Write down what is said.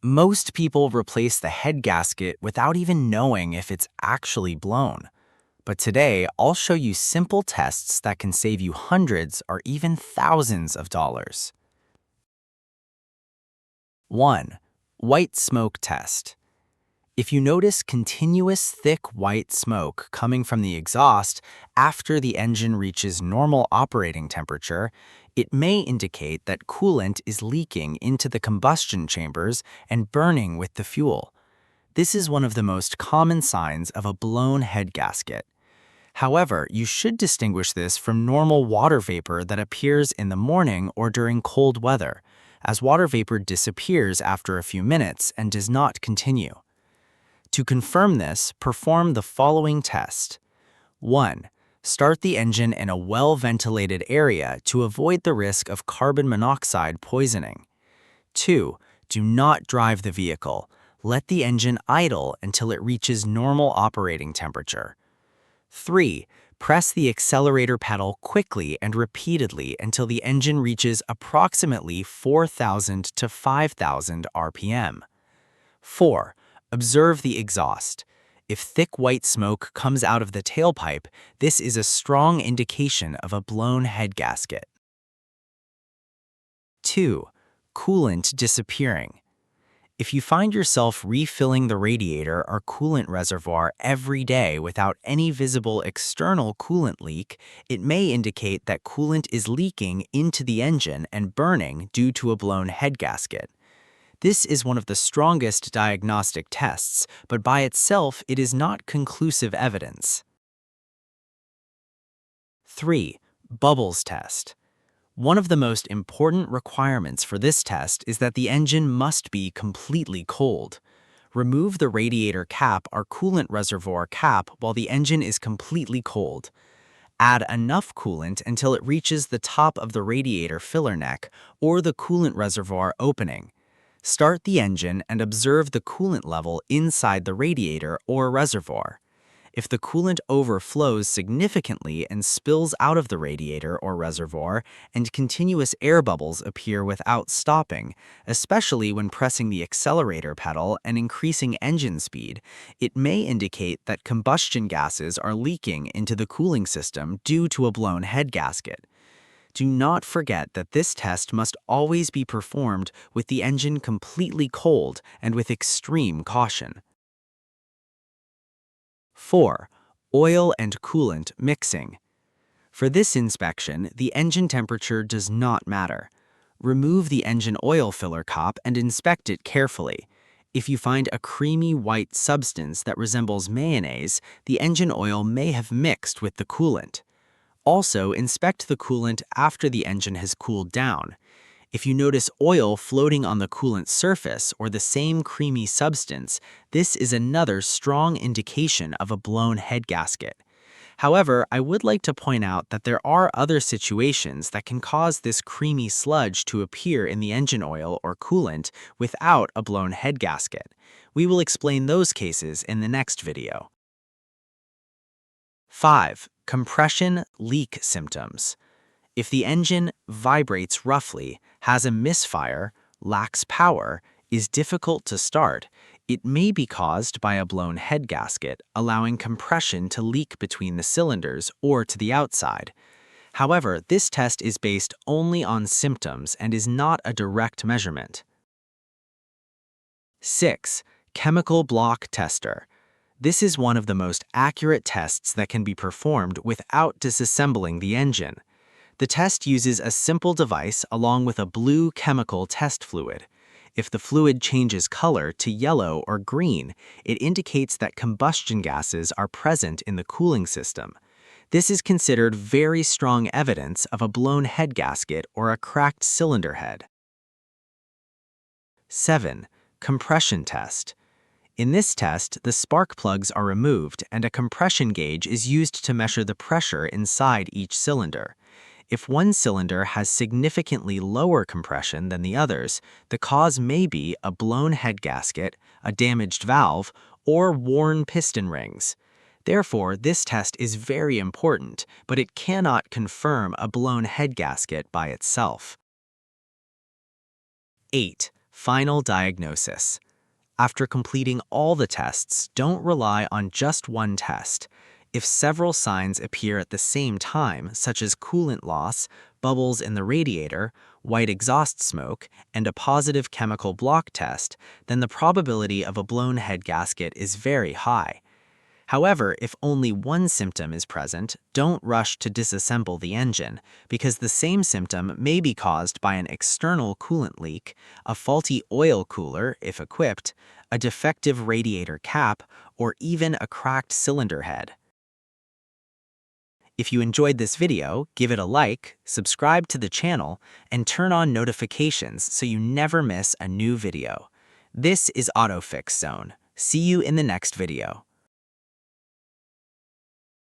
Most people replace the head gasket without even knowing if it's actually blown. But today, I'll show you simple tests that can save you hundreds or even thousands of dollars. 1. White smoke test. If you notice continuous thick white smoke coming from the exhaust after the engine reaches normal operating temperature, it may indicate that coolant is leaking into the combustion chambers and burning with the fuel. This is one of the most common signs of a blown head gasket. However, you should distinguish this from normal water vapor that appears in the morning or during cold weather, as water vapor disappears after a few minutes and does not continue. To confirm this, perform the following test. 1. Start the engine in a well-ventilated area to avoid the risk of carbon monoxide poisoning. 2. Do not drive the vehicle. Let the engine idle until it reaches normal operating temperature. 3. Press the accelerator pedal quickly and repeatedly until the engine reaches approximately 4,000 to 5,000 RPM. 4. Observe the exhaust. If thick white smoke comes out of the tailpipe, this is a strong indication of a blown head gasket. 2. Coolant disappearing. If you find yourself refilling the radiator or coolant reservoir every day without any visible external coolant leak, it may indicate that coolant is leaking into the engine and burning due to a blown head gasket. This is one of the strongest diagnostic tests, but by itself it is not conclusive evidence. 3. Bubbles test. One of the most important requirements for this test is that the engine must be completely cold. Remove the radiator cap or coolant reservoir cap while the engine is completely cold. Add enough coolant until it reaches the top of the radiator filler neck or the coolant reservoir opening. Start the engine and observe the coolant level inside the radiator or reservoir. If the coolant overflows significantly and spills out of the radiator or reservoir, and continuous air bubbles appear without stopping, especially when pressing the accelerator pedal and increasing engine speed, it may indicate that combustion gases are leaking into the cooling system due to a blown head gasket. Do not forget that this test must always be performed with the engine completely cold and with extreme caution. 4. Oil and coolant mixing. For this inspection, the engine temperature does not matter. Remove the engine oil filler cap and inspect it carefully. If you find a creamy white substance that resembles mayonnaise, the engine oil may have mixed with the coolant. Also, inspect the coolant after the engine has cooled down. If you notice oil floating on the coolant surface or the same creamy substance, this is another strong indication of a blown head gasket. However, I would like to point out that there are other situations that can cause this creamy sludge to appear in the engine oil or coolant without a blown head gasket. We will explain those cases in the next video. 5. Compression leak symptoms. If the engine vibrates roughly, has a misfire, lacks power, is difficult to start, it may be caused by a blown head gasket, allowing compression to leak between the cylinders or to the outside. However, this test is based only on symptoms and is not a direct measurement. 6. Chemical block tester. This is one of the most accurate tests that can be performed without disassembling the engine. The test uses a simple device along with a blue chemical test fluid. If the fluid changes color to yellow or green, it indicates that combustion gases are present in the cooling system. This is considered very strong evidence of a blown head gasket or a cracked cylinder head. 7. Compression test. In this test, the spark plugs are removed and a compression gauge is used to measure the pressure inside each cylinder. If one cylinder has significantly lower compression than the others, the cause may be a blown head gasket, a damaged valve, or worn piston rings. Therefore, this test is very important, but it cannot confirm a blown head gasket by itself. 8. Final diagnosis. After completing all the tests, don't rely on just one test. If several signs appear at the same time, such as coolant loss, bubbles in the radiator, white exhaust smoke, and a positive chemical block test, then the probability of a blown head gasket is very high. However, if only one symptom is present, don't rush to disassemble the engine, because the same symptom may be caused by an external coolant leak, a faulty oil cooler, if equipped, a defective radiator cap, or even a cracked cylinder head. If you enjoyed this video, give it a like, subscribe to the channel, and turn on notifications so you never miss a new video. This is AutoFix Zone. See you in the next video.